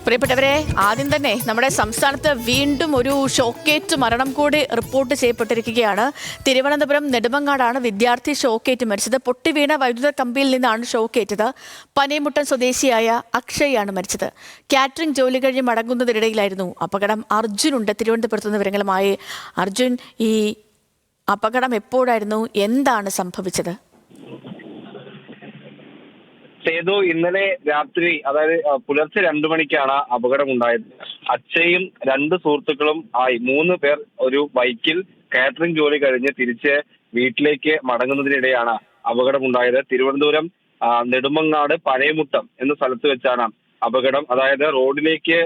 പ്രിയപ്പെട്ടവരെ, ആദ്യം തന്നെ നമ്മുടെ സംസ്ഥാനത്ത് വീണ്ടും ഒരു ഷോക്കേറ്റ് മരണം കൂടി റിപ്പോർട്ട് ചെയ്യപ്പെട്ടിരിക്കുകയാണ്. തിരുവനന്തപുരം നെടുമങ്ങാടാണ് വിദ്യാർത്ഥി ഷോക്കേറ്റ് മരിച്ചത്. പൊട്ടിവീണ വൈദ്യുത കമ്പിയിൽ നിന്നാണ് ഷോക്കേറ്റത്. പനയമുട്ടൻ സ്വദേശിയായ അക്ഷയാണ് മരിച്ചത്. കാറ്ററിംഗ് ജോലി കഴിഞ്ഞ് മടങ്ങുന്നതിനിടയിലായിരുന്നു അപകടം. അർജുനുണ്ട് തിരുവനന്തപുരത്ത് നിന്ന് വിവരങ്ങളുമായി. അർജുൻ, ഈ അപകടം എപ്പോഴായിരുന്നു? എന്താണ് സംഭവിച്ചത്? സേതു, ഇന്നലെ രാത്രി, അതായത് പുലർച്ചെ 2 മണിക്കാണ് അപകടം ഉണ്ടായത്. അക്ഷയും 2 സുഹൃത്തുക്കളും ആയി 3 പേർ ഒരു ബൈക്കിൽ കാറ്ററിംഗ് ജോലി കഴിഞ്ഞ് തിരിച്ച് വീട്ടിലേക്ക് മടങ്ങുന്നതിനിടെയാണ് അപകടമുണ്ടായത്. തിരുവനന്തപുരം നെടുമങ്ങാട് പനയമുട്ടം എന്ന സ്ഥലത്ത് വെച്ചാണ് അപകടം. അതായത് റോഡിലേക്ക്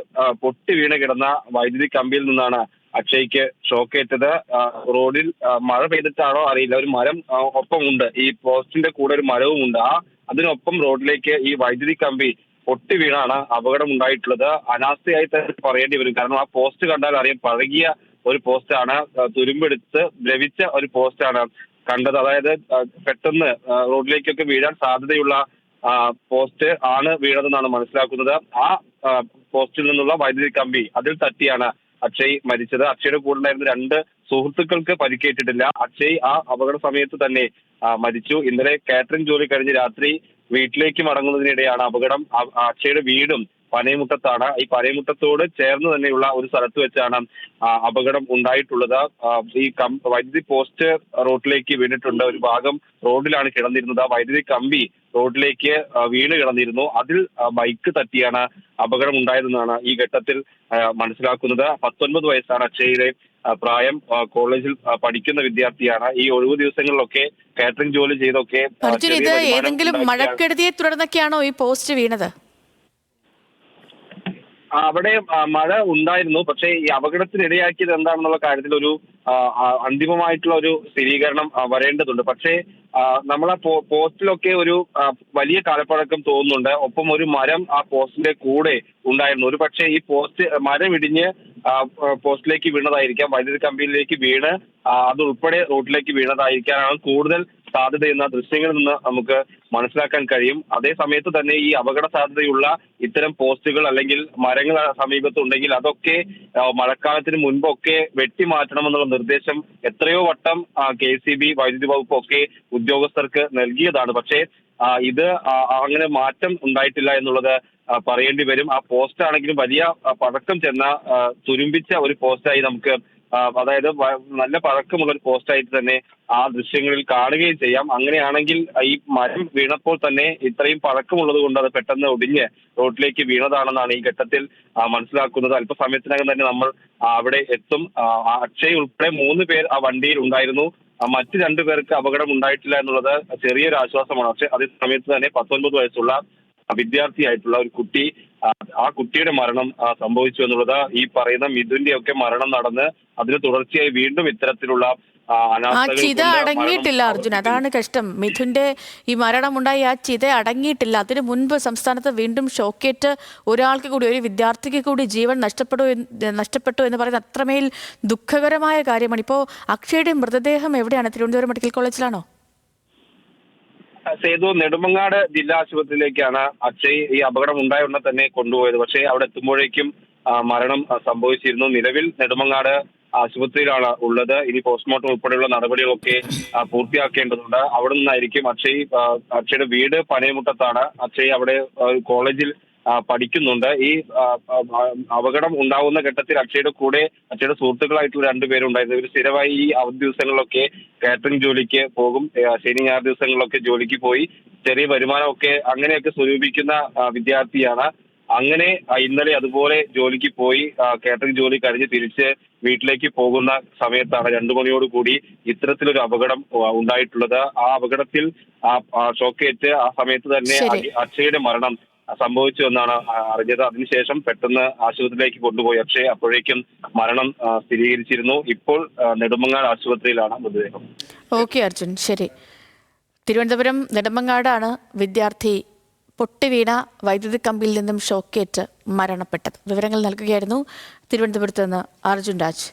പൊട്ടി വീണ് കിടന്ന വൈദ്യുതി കമ്പിയിൽ നിന്നാണ് അക്ഷയ്ക്ക് ഷോക്കേറ്റത്. റോഡിൽ മഴ പെയ്തിട്ടാണോ അറിയില്ല, ഒരു മരം ഒപ്പമുണ്ട്. ഈ പോസ്റ്റിന്റെ കൂടെ ഒരു മരവും ഉണ്ട്. അതിനൊപ്പം റോഡിലേക്ക് ഈ വൈദ്യുതി കമ്പി പൊട്ടി വീണാണ് അപകടം ഉണ്ടായിട്ടുള്ളത്. അനാസ്ഥയായി തന്നെ പറയേണ്ടി വരും. കാരണം ആ പോസ്റ്റ് കണ്ടാൽ അറിയാം, പഴകിയ ഒരു പോസ്റ്റാണ്, തുരുമ്പെടുത്ത് ദ്രവിച്ച ഒരു പോസ്റ്റാണ് കണ്ടത്. അതായത് പെട്ടെന്ന് റോഡിലേക്കൊക്കെ വീഴാൻ സാധ്യതയുള്ള പോസ്റ്റ് ആണ് വീണതെന്നാണ് മനസ്സിലാക്കുന്നത്. ആ പോസ്റ്റിൽ നിന്നുള്ള വൈദ്യുതി കമ്പി അതിൽ തട്ടിയാണ് അക്ഷയ് മരിച്ചത്. അക്ഷയുടെ കൂടെ ഉണ്ടായിരുന്ന 2 സുഹൃത്തുക്കൾക്ക് പരിക്കേറ്റിട്ടില്ല. അക്ഷയ് ആ അപകട സമയത്ത് തന്നെ മരിച്ചു. ഇന്നലെ കാറ്ററിംഗ് ജോലി കഴിഞ്ഞ് രാത്രി വീട്ടിലേക്ക് മടങ്ങുന്നതിനിടെയാണ് അപകടം. അക്ഷയുടെ വീടും പനയമുട്ടത്താണ്. ഈ പനയമുട്ടത്തോട് ചേർന്ന് തന്നെയുള്ള ഒരു സ്ഥലത്ത് വെച്ചാണ് അപകടം ഉണ്ടായിട്ടുള്ളത്. ഈ വൈദ്യുതി പോസ്റ്റ് റോഡിലേക്ക് വീണിട്ടുണ്ട്. ഒരു ഭാഗം റോഡിലാണ് കിടന്നിരുന്നത്. ആ വൈദ്യുതി കമ്പി റോഡിലേക്ക് വീണ് കിടന്നിരുന്നു. അതിൽ ബൈക്ക് തട്ടിയാണ് അപകടം ഉണ്ടായതെന്നാണ് ഈ ഘട്ടത്തിൽ മനസ്സിലാക്കുന്നത്. 19 വയസ്സാണ് അക്ഷയുടെ പ്രായം. കോളേജിൽ പഠിക്കുന്ന വിദ്യാർത്ഥിയാണ്. ഈ ഒഴിവു ദിവസങ്ങളിലൊക്കെ കാറ്ററിംഗ് ജോലി ചെയ്തൊക്കെ. ഇത് ഏതെങ്കിലും മഴക്കെടുതിയെ തുടർന്നൊക്കെയാണോ ഈ പോസ്റ്റ് വീണത്? അവിടെ മഴ ഉണ്ടായിരുന്നു. പക്ഷേ ഈ അപകടത്തിനിടയാക്കിയത് എന്താണെന്നുള്ള കാര്യത്തിൽ ഒരു അന്തിമമായിട്ടുള്ള ഒരു സ്ഥിരീകരണം വരേണ്ടതുണ്ട്. പക്ഷേ നമ്മളെ പോസ്റ്റിലൊക്കെ ഒരു വലിയ കാലപ്പഴക്കം തോന്നുന്നുണ്ട്. ഒപ്പം ഒരു മരം ആ പോസ്റ്റിന്റെ കൂടെ ഉണ്ടായിരുന്നു. ഒരു പക്ഷേ ഈ പോസ്റ്റ് മരം ഇടിഞ്ഞ് പോസ്റ്റിലേക്ക് വീണതായിരിക്കാം. വൈദ്യുതി കമ്പിയിലേക്ക് വീണ് അതുൾപ്പെടെ റോഡിലേക്ക് വീണതായിരിക്കാനാണ് കൂടുതൽ സാധ്യതയെന്ന ദൃശ്യങ്ങളിൽ നിന്ന് നമുക്ക് മനസ്സിലാക്കാൻ കഴിയും. അതേ സമയത്ത് തന്നെ ഈ അപകട സാധ്യതയുള്ള ഇത്തരം പോസ്റ്റുകൾ അല്ലെങ്കിൽ മരങ്ങൾ സമീപത്തുണ്ടെങ്കിൽ അതൊക്കെ മഴക്കാലത്തിന് മുൻപൊക്കെ വെട്ടിമാറ്റണമെന്നുള്ള നിർദ്ദേശം എത്രയോ വട്ടം KCB വൈദ്യുതി വകുപ്പൊക്കെ ഉദ്യോഗസ്ഥർക്ക് നൽകിയതാണ്. പക്ഷേ ഇത് അങ്ങനെ മാറ്റം ഉണ്ടായിട്ടില്ല എന്നുള്ളത് പറയേണ്ടി വരും. ആ പോസ്റ്റ് ആണെങ്കിലും വലിയ പഴക്കം ചെന്ന തുരുമ്പിച്ച ഒരു പോസ്റ്റായി നമുക്ക്, അതായത് നല്ല പഴക്കമുള്ള ഒരു പോസ്റ്റായിട്ട് തന്നെ ആ ദൃശ്യങ്ങളിൽ കാണുകയും ചെയ്യാം. അങ്ങനെയാണെങ്കിൽ ഈ മരം വീണപ്പോൾ തന്നെ ഇത്രയും പഴക്കമുള്ളത് കൊണ്ട് അത് പെട്ടെന്ന് ഒടിഞ്ഞ് റോഡിലേക്ക് വീണതാണെന്നാണ് ഈ ഘട്ടത്തിൽ മനസ്സിലാക്കുന്നത്. അല്പസമയത്തിനകം തന്നെ നമ്മൾ അവിടെ എത്തും. അക്ഷയ് ഉൾപ്പെടെ 3 പേർ ആ വണ്ടിയിൽ ഉണ്ടായിരുന്നു. മറ്റ് 2 പേർക്ക് അപകടം ഉണ്ടായിട്ടില്ല എന്നുള്ളത് ചെറിയൊരു ആശ്വാസമാണ്. പക്ഷെ അതേ സമയത്ത് തന്നെ 19 വയസ്സുള്ള വിദ്യാർത്ഥിയായിട്ടുള്ള ഒരു കുട്ടി, ആ കുട്ടിയുടെ മരണം സംഭവിച്ചു എന്നുള്ളത്, ഈ പറയുന്ന മിഥുന്റെ ഒക്കെ മരണം നടന്ന് അതിന് തുടർച്ചയായി വീണ്ടും ഇത്തരത്തിലുള്ള ചിത അടങ്ങിയിട്ടില്ല അർജുൻ. അതാണ് കഷ്ടം. മിഥുന്റെ ഈ മരണമുണ്ടായി ആ ചിത അടങ്ങിയിട്ടില്ല. അതിനു മുൻപ് സംസ്ഥാനത്ത് വീണ്ടും ഷോക്കേറ്റ് ഒരാൾക്ക് കൂടി, ഒരു വിദ്യാർത്ഥിക്ക് കൂടി ജീവൻ നഷ്ടപ്പെട്ടു എന്ന് പറയുന്നത് അത്രമേൽ ദുഃഖകരമായ കാര്യമാണ്. ഇപ്പോൾ അക്ഷയുടെ മൃതദേഹം എവിടെയാണ്? തിരുവനന്തപുരം മെഡിക്കൽ കോളേജിലാണോ? സേതു, നെടുമങ്ങാട് ജില്ലാ ആശുപത്രിയിലേക്കാണ് അക്ഷയ് ഈ അപകടം ഉണ്ടായ ഉടനെ തന്നെ കൊണ്ടുപോയത്. പക്ഷേ അവിടെ എത്തുമ്പോഴേക്കും മരണം സംഭവിച്ചിരുന്നു. നിലവിൽ നെടുമങ്ങാട് ആശുപത്രിയിലാണ് ഉള്ളത്. ഇനി പോസ്റ്റ്മോർട്ടം ഉൾപ്പെടെയുള്ള നടപടികളൊക്കെ പൂർത്തിയാക്കേണ്ടതുണ്ട്. അവിടെ നിന്നായിരിക്കും അക്ഷയുടെ വീട് പനയമുട്ടത്താണ്. അക്ഷയ് അവിടെ കോളേജിൽ പഠിക്കുന്നുണ്ട്. ഈ അപകടം ഉണ്ടാവുന്ന ഘട്ടത്തിൽ അക്ഷയുടെ കൂടെ അക്ഷയുടെ സുഹൃത്തുക്കളായിട്ടുള്ള 2 പേരുണ്ടായിരുന്നു. ഇവർ സ്ഥിരമായി ഈ അവധി ദിവസങ്ങളിലൊക്കെ കാറ്ററിംഗ് ജോലിക്ക് പോകും. ശനി ഞായർ ദിവസങ്ങളിലൊക്കെ ജോലിക്ക് പോയി ചെറിയ വരുമാനമൊക്കെ അങ്ങനെയൊക്കെ സ്വരൂപിക്കുന്ന വിദ്യാർത്ഥിയാണ്. അങ്ങനെ ഇന്നലെ അതുപോലെ ജോലിക്ക് പോയി കാറ്ററിംഗ് ജോലി കഴിഞ്ഞ് തിരിച്ച് വീട്ടിലേക്ക് പോകുന്ന സമയത്താണ് 2 മണിയോട് കൂടി ഇത്തരത്തിലൊരു അപകടം ഉണ്ടായിട്ടുള്ളത്. ആ അപകടത്തിൽ ഷോക്കേറ്റ് ആ സമയത്ത് തന്നെ അക്ഷയുടെ മരണം സംഭവിച്ചു എന്നാണ് അറിഞ്ഞത്. അതിനുശേഷം പെട്ടെന്ന് ആശുപത്രിയിലേക്ക് കൊണ്ടുപോയി. അക്ഷയ് അപ്പോഴേക്കും മരണം സ്ഥിരീകരിച്ചിരുന്നു. ഇപ്പോൾ നെടുമങ്ങാട് ആശുപത്രിയിലാണ് മൃതദേഹം. ഓക്കെ അർജുൻ, ശരി. തിരുവനന്തപുരം നെടുമങ്ങാടാണ് വിദ്യാർത്ഥി പൊട്ടിവീണ വൈദ്യുതി കമ്പിയിൽ നിന്നും ഷോക്കേറ്റ് മരണപ്പെട്ടത്. വിവരങ്ങൾ നൽകുകയായിരുന്നു തിരുവനന്തപുരത്ത് നിന്ന് അർജുൻ രാജ്.